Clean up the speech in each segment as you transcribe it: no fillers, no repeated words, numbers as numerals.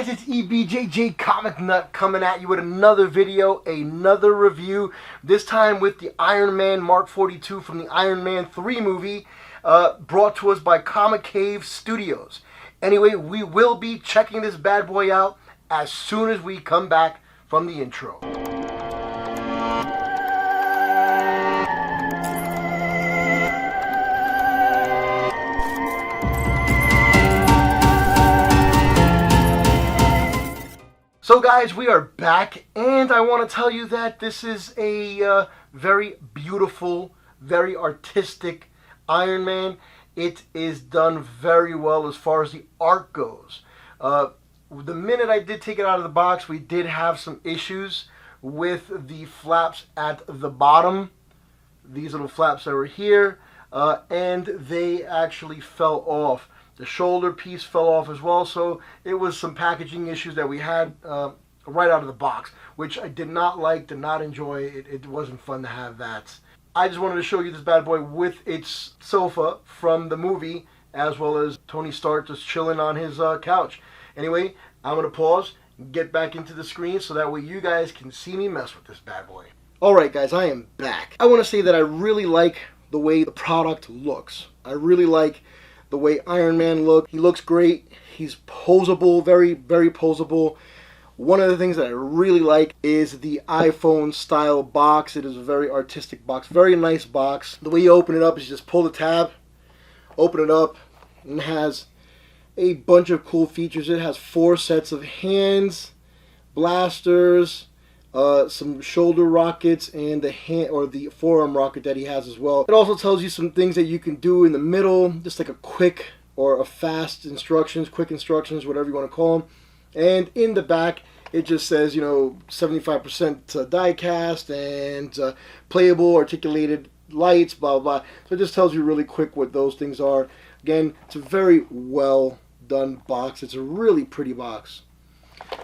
guys, it's e.bjjcomicnut coming at you with another video, another review, this time with the Iron Man Mark 42 from the Iron Man 3 movie, brought to us by Comicave Studios. Anyway, we will be checking this bad boy out as soon as we come back from the intro. So guys, we are back, and I want to tell you that this is a very beautiful, very artistic Iron Man. It is done very well as far as the art goes. The minute I did take it out of the box, we did have some issues with the flaps at the bottom. These little flaps that were here, and they actually fell off. The shoulder piece fell off as well, so it was some packaging issues that we had right out of the box, which I did not like, did not enjoy. It wasn't fun to have that. I just wanted to show you this bad boy with its sofa from the movie, as well as Tony Stark just chilling on his couch. Anyway, I'm going to pause and get back into the screen so that way you guys can see me mess with this bad boy. Alright guys, I am back. I want to say that I really like the way the product looks. I really like the way Iron Man looks. He looks great. He's posable, very, very posable. One of the things that I really like is the iPhone style box. It is a very artistic box, very nice box. The way you open it up is you just pull the tab, open it up, and it has a bunch of cool features. It has 4 sets of hands, blasters, some shoulder rockets, and the hand or the forearm rocket that he has as well. It also tells you some things that you can do in the middle, just like a quick or a fast instructions, quick instructions, whatever you want to call them. And in the back, it just says, you know, 75% die cast and playable articulated lights, blah, blah, blah. So it just tells you really quick what those things are. Again, it's a very well done box. It's a really pretty box.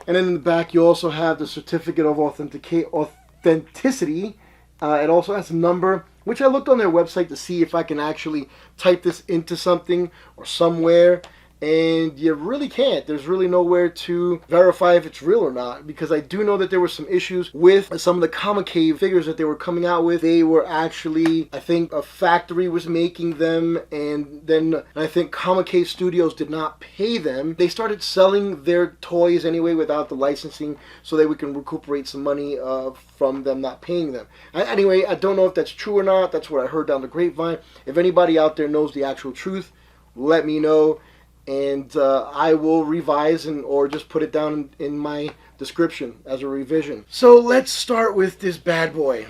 And then in the back, you also have the certificate of authenticity. It also has a number, which I looked on their website to see if I can actually type this into something or somewhere. And you really can't. There's really nowhere to verify if it's real or not, because I do know that there were some issues with some of the Comicave figures that they were coming out with. They were actually, I think a factory was making them, and then I think Comicave Studios did not pay them. They started selling their toys anyway without the licensing so that we can recuperate some money from them not paying them. Anyway, I don't know if that's true or not. That's what I heard down the grapevine. If anybody out there knows the actual truth, let me know. And I will revise or just put it down in my description as a revision. So let's start with this bad boy.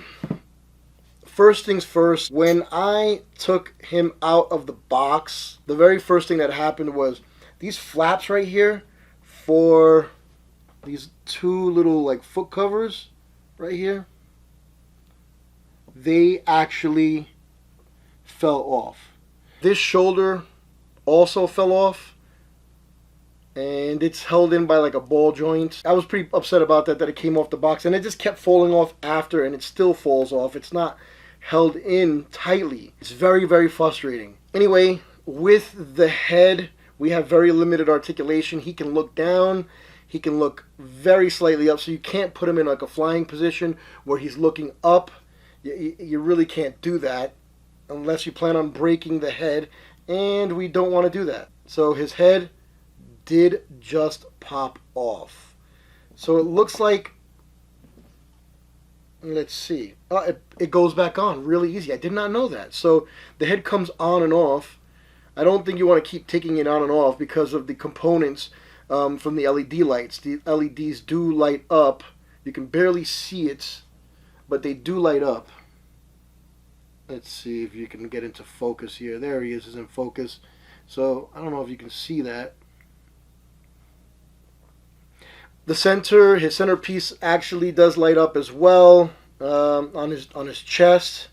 First things first, when I took him out of the box, the very first thing that happened was these flaps right here for these 2 little like foot covers right here, they actually fell off. This shoulder also fell off, and it's held in by like a ball joint. I was pretty upset about that it came off the box, and it just kept falling off after, and it still falls off. It's not held in tightly. It's very, very frustrating. Anyway, with the head, we have very limited articulation. He can look down, he can look very slightly up, so you can't put him in like a flying position where he's looking up. You really can't do that unless you plan on breaking the head, and we don't want to do that. So his head did just pop off. So it looks like, let's see, it goes back on really easy. I did not know that. So the head comes on and off. I don't think you want to keep taking it on and off because of the components from the LED lights. The LEDs do light up. You can barely see it, but they do light up. Let's see if you can get into focus here. There he is in focus. So I don't know if you can see that. The center, his centerpiece actually does light up as well on his chest.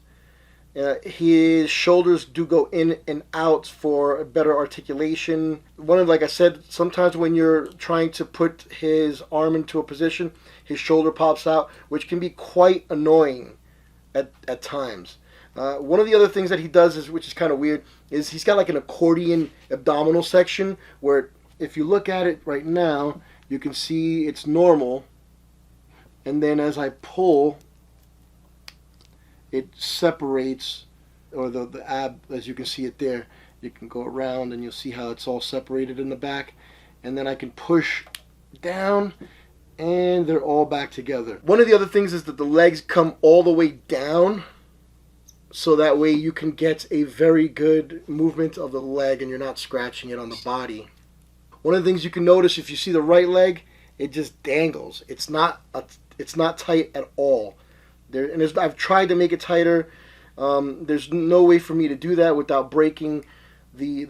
His shoulders do go in and out for a better articulation. Like I said, sometimes when you're trying to put his arm into a position, his shoulder pops out, which can be quite annoying at times. One of the other things that he does, which is kind of weird, is he's got like an accordion abdominal section where if you look at it right now, you can see it's normal, and then as I pull, it separates, or the ab, as you can see it there, you can go around and you'll see how it's all separated in the back, and then I can push down and they're all back together. One of the other things is that the legs come all the way down, so that way you can get a very good movement of the leg and you're not scratching it on the body. One of the things you can notice, if you see the right leg, it just dangles. It's not tight at all. I've tried to make it tighter. There's no way for me to do that without breaking the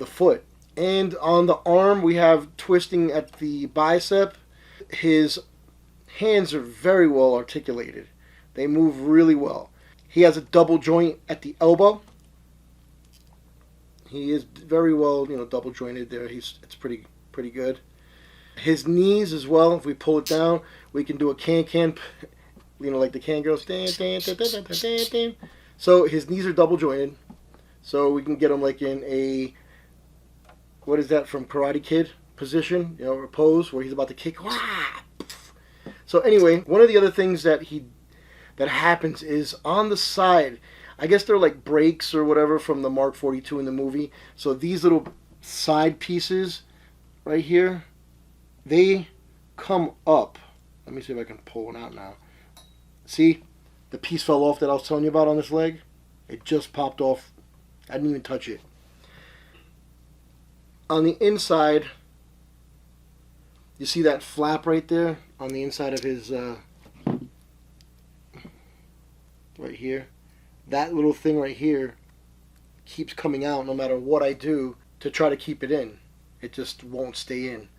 foot. And on the arm, we have twisting at the bicep. His hands are very well articulated. They move really well. He has a double joint at the elbow. He is very well, double jointed there. It's pretty good. His knees as well. If we pull it down, we can do a can, like the can girls. So his knees are double jointed. So we can get him like in a, what is that from Karate Kid position, or pose where he's about to kick. So anyway, one of the other things that happens is on the side, I guess they're like brakes or whatever from the Mark 42 in the movie. So these little side pieces right here, they come up. Let me see if I can pull one out now. See, the piece fell off that I was telling you about on this leg. It just popped off. I didn't even touch it. On the inside, you see that flap right there on the inside of his, right here. That little thing right here keeps coming out no matter what I do to try to keep it in. It just won't stay in.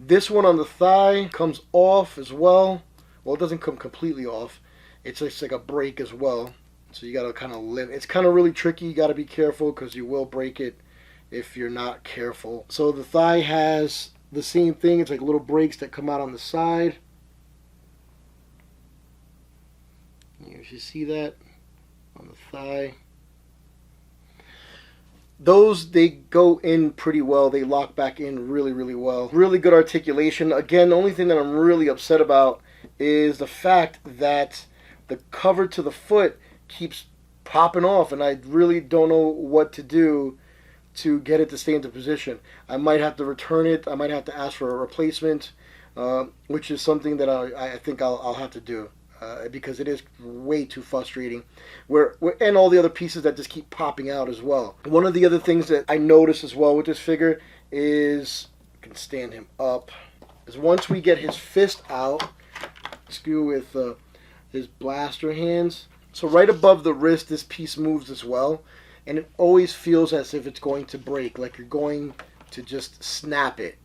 This one on the thigh comes off as well. Well, it doesn't come completely off. It's just like a break as well. So you got to kind of live. It's kind of really tricky. You got to be careful because you will break it if you're not careful. So the thigh has the same thing. It's like little breaks that come out on the side. You see that on the thigh. Those, they go in pretty well. They lock back in really, really well. Really good articulation. Again, the only thing that I'm really upset about is the fact that the cover to the foot keeps popping off, and I really don't know what to do to get it to stay into position. I might have to return it. I might have to ask for a replacement, which is something that I think I'll have to do. Because it is way too frustrating. And all the other pieces that just keep popping out as well. One of the other things that I notice as well with this figure is, I can stand him up, is once we get his fist out, screw with his blaster hands. So right above the wrist, this piece moves as well. And it always feels as if it's going to break, like you're going to just snap it.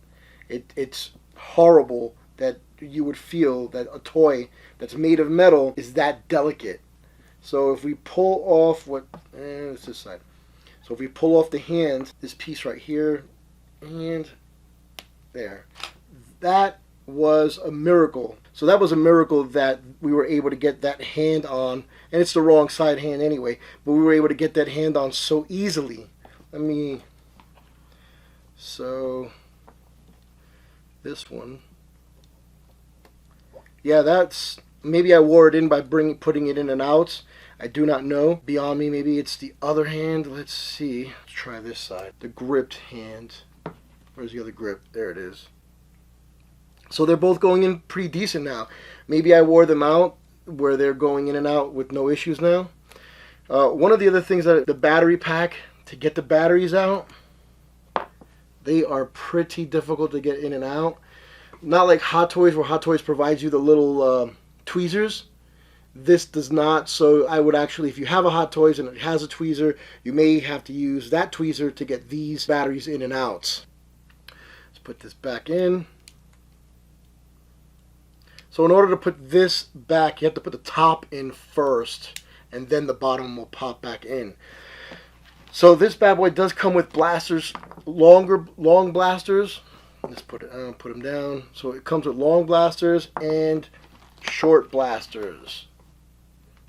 It's horrible that you would feel that a toy that's made of metal is that delicate. So if we pull off it's this side. So if we pull off the hand, this piece right here, and there, that was a miracle. So that was a miracle that we were able to get that hand on, and it's the wrong side hand anyway, but we were able to get that hand on so easily. So this one. Yeah, that's, maybe I wore it in by putting it in and out. I do not know. Beyond me, maybe it's the other hand. Let's see. Let's try this side. The gripped hand. Where's the other grip? There it is. So they're both going in pretty decent now. Maybe I wore them out where they're going in and out with no issues now. One of the other things, that the battery pack, to get the batteries out, they are pretty difficult to get in and out. Not like Hot Toys, where Hot Toys provides you the little tweezers. This does not, so I would actually, if you have a Hot Toys and it has a tweezer, you may have to use that tweezer to get these batteries in and out. Let's put this back in. So in order to put this back, you have to put the top in first, and then the bottom will pop back in. So this bad boy does come with blasters, long blasters. Let's put them down. So it comes with long blasters and short blasters.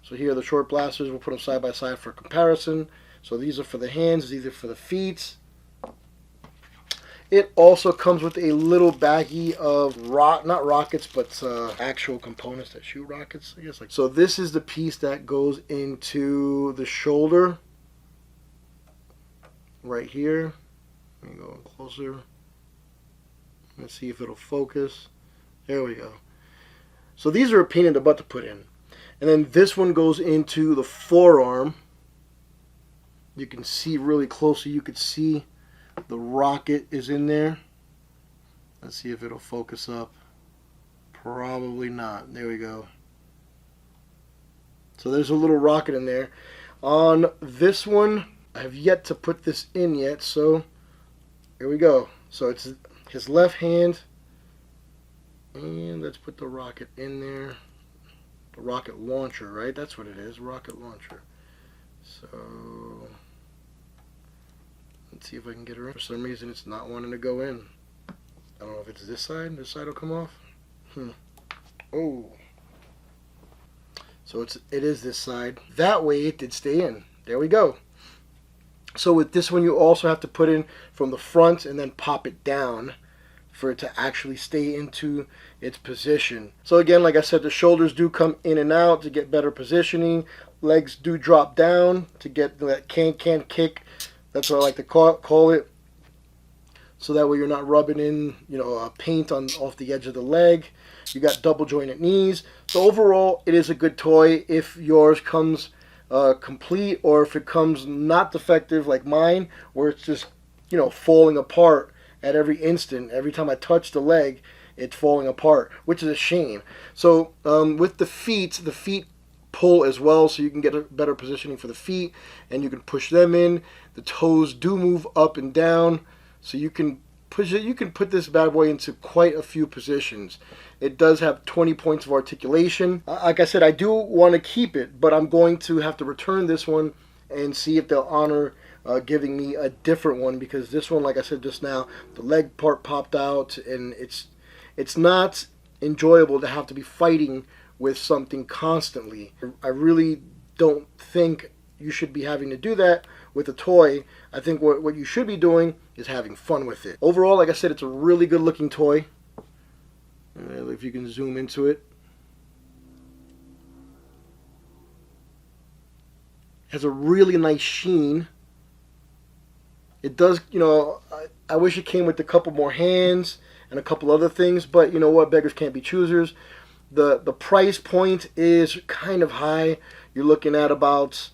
So here are the short blasters. We'll put them side by side for comparison. So these are for the hands, these are for the feet. It also comes with a little baggie of not rockets, but actual components that shoot rockets, I guess. So this is the piece that goes into the shoulder right here. Let me go closer. Let's see if it'll focus. There we go. So these are a pain in the butt to put in. And then this one goes into the forearm. You can see really closely. You could see the rocket is in there. Let's see if it'll focus up. Probably not. There we go. So there's a little rocket in there. On this one, I have yet to put this in yet. So here we go. So it's his left hand. And let's put the rocket in there. The rocket launcher, right? That's what it is. Rocket launcher. So let's see if I can get her in. For some reason, it's not wanting to go in. I don't know if it's this side. This side will come off. Oh. So it is this side. That way, it did stay in. There we go. So with this one, you also have to put in from the front and then pop it down for it to actually stay into its position. So again, like I said, the shoulders do come in and out to get better positioning. Legs do drop down to get that can kick. That's what I like to call it. So that way you're not rubbing in, paint off the edge of the leg. You got double jointed knees. So overall, it is a good toy if yours comes complete, or if it comes not defective like mine, where it's just, falling apart at every instant. Every time I touch the leg, it's falling apart, which is a shame. So with the feet pull as well, so you can get a better positioning for the feet, and you can push them in. The toes do move up and down, so you can push it. You can put this bad boy into quite a few positions. It does have 20 points of articulation. Like I said, I do want to keep it, but I'm going to have to return this one and see if they'll honor giving me a different one, because this one, like I said just now, the leg part popped out, and it's not enjoyable to have to be fighting with something constantly. I really don't think you should be having to do that with a toy. I think what you should be doing is having fun with it. Overall, like I said, it's a really good looking toy. If you can zoom into it. It has a really nice sheen. It does, I wish it came with a couple more hands and a couple other things, but you know what, beggars can't be choosers. The price point is kind of high. You're looking at about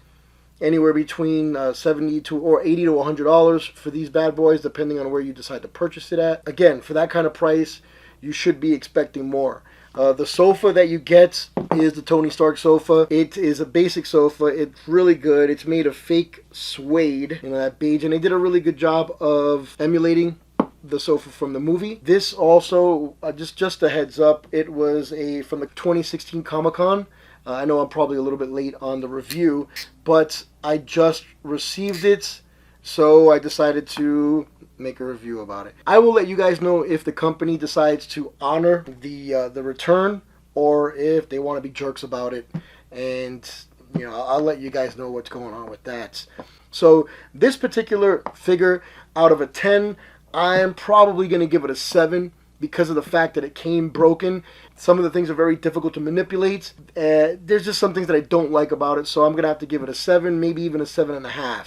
anywhere between $70 to or $80 to $100 for these bad boys, depending on where you decide to purchase it at. Again, for that kind of price, you should be expecting more. The sofa that you get is the Tony Stark sofa. It is a basic sofa. It's really good. It's made of fake suede, that beige, and they did a really good job of emulating the sofa from the movie. This also, just a heads up, it was from the 2016 Comic-Con. I know I'm probably a little bit late on the review, but I just received it, so I decided to make a review about it. I will let you guys know if the company decides to honor the return, or if they want to be jerks about it, and I'll let you guys know what's going on with that. So this particular figure, out of a 10, I am probably going to give it a 7 because of the fact that it came broken. Some of the things are very difficult to manipulate. There's just some things that I don't like about it, so I'm going to have to give it a 7, maybe even a 7.5.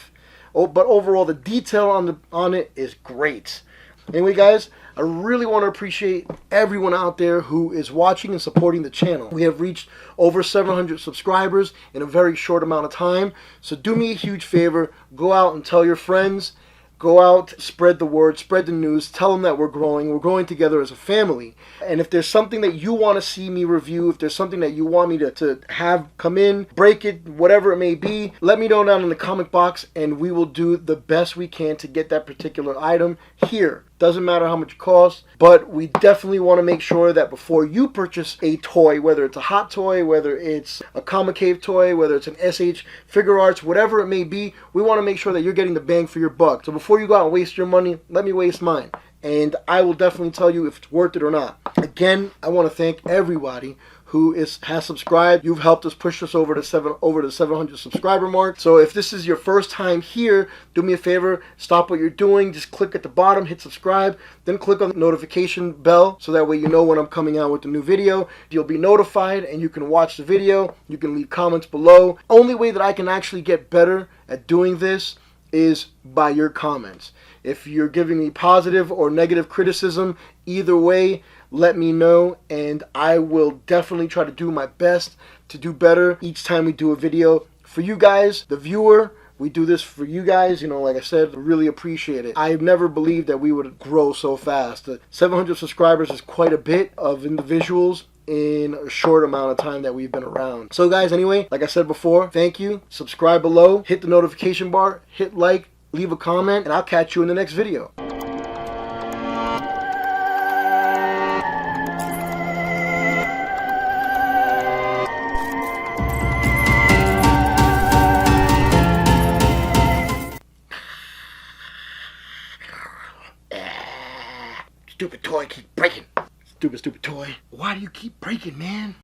Oh, but overall, the detail on it is great. Anyway, guys, I really want to appreciate everyone out there who is watching and supporting the channel. We have reached over 700 subscribers in a very short amount of time. So do me a huge favor. Go out and tell your friends. Go out, spread the word, spread the news, tell them that we're growing together as a family. And if there's something that you want to see me review, if there's something that you want me to have come in, break it, whatever it may be, let me know down in the comment box, and we will do the best we can to get that particular item here. Doesn't matter how much it costs, but we definitely want to make sure that before you purchase a toy, whether it's a hot toy, whether it's a Comicave toy, whether it's an SH Figure Arts, whatever it may be, we want to make sure that you're getting the bang for your buck. So before you go out and waste your money, let me waste mine, and I will definitely tell you if it's worth it or not. Again, I want to thank everybody who has subscribed. You've helped us push us over the 700 subscriber mark. So if this is your first time here, do me a favor, stop what you're doing, just click at the bottom, hit subscribe, then click on the notification bell so that way you know when I'm coming out with a new video. You'll be notified and you can watch the video. You can leave comments below. Only way that I can actually get better at doing this is by your comments. If you're giving me positive or negative criticism, either way, let me know, and I will definitely try to do my best to do better each time we do a video. For you guys, the viewer, we do this for you guys, you know, like I said, really appreciate it. I've never believed that we would grow so fast. 700 subscribers is quite a bit of individuals in a short amount of time that we've been around. So guys, anyway, like I said before, thank you. Subscribe below, hit the notification bar, hit like, leave a comment, and I'll catch you in the next video. Stupid toy keep breaking. Stupid toy. Why do you keep breaking, man?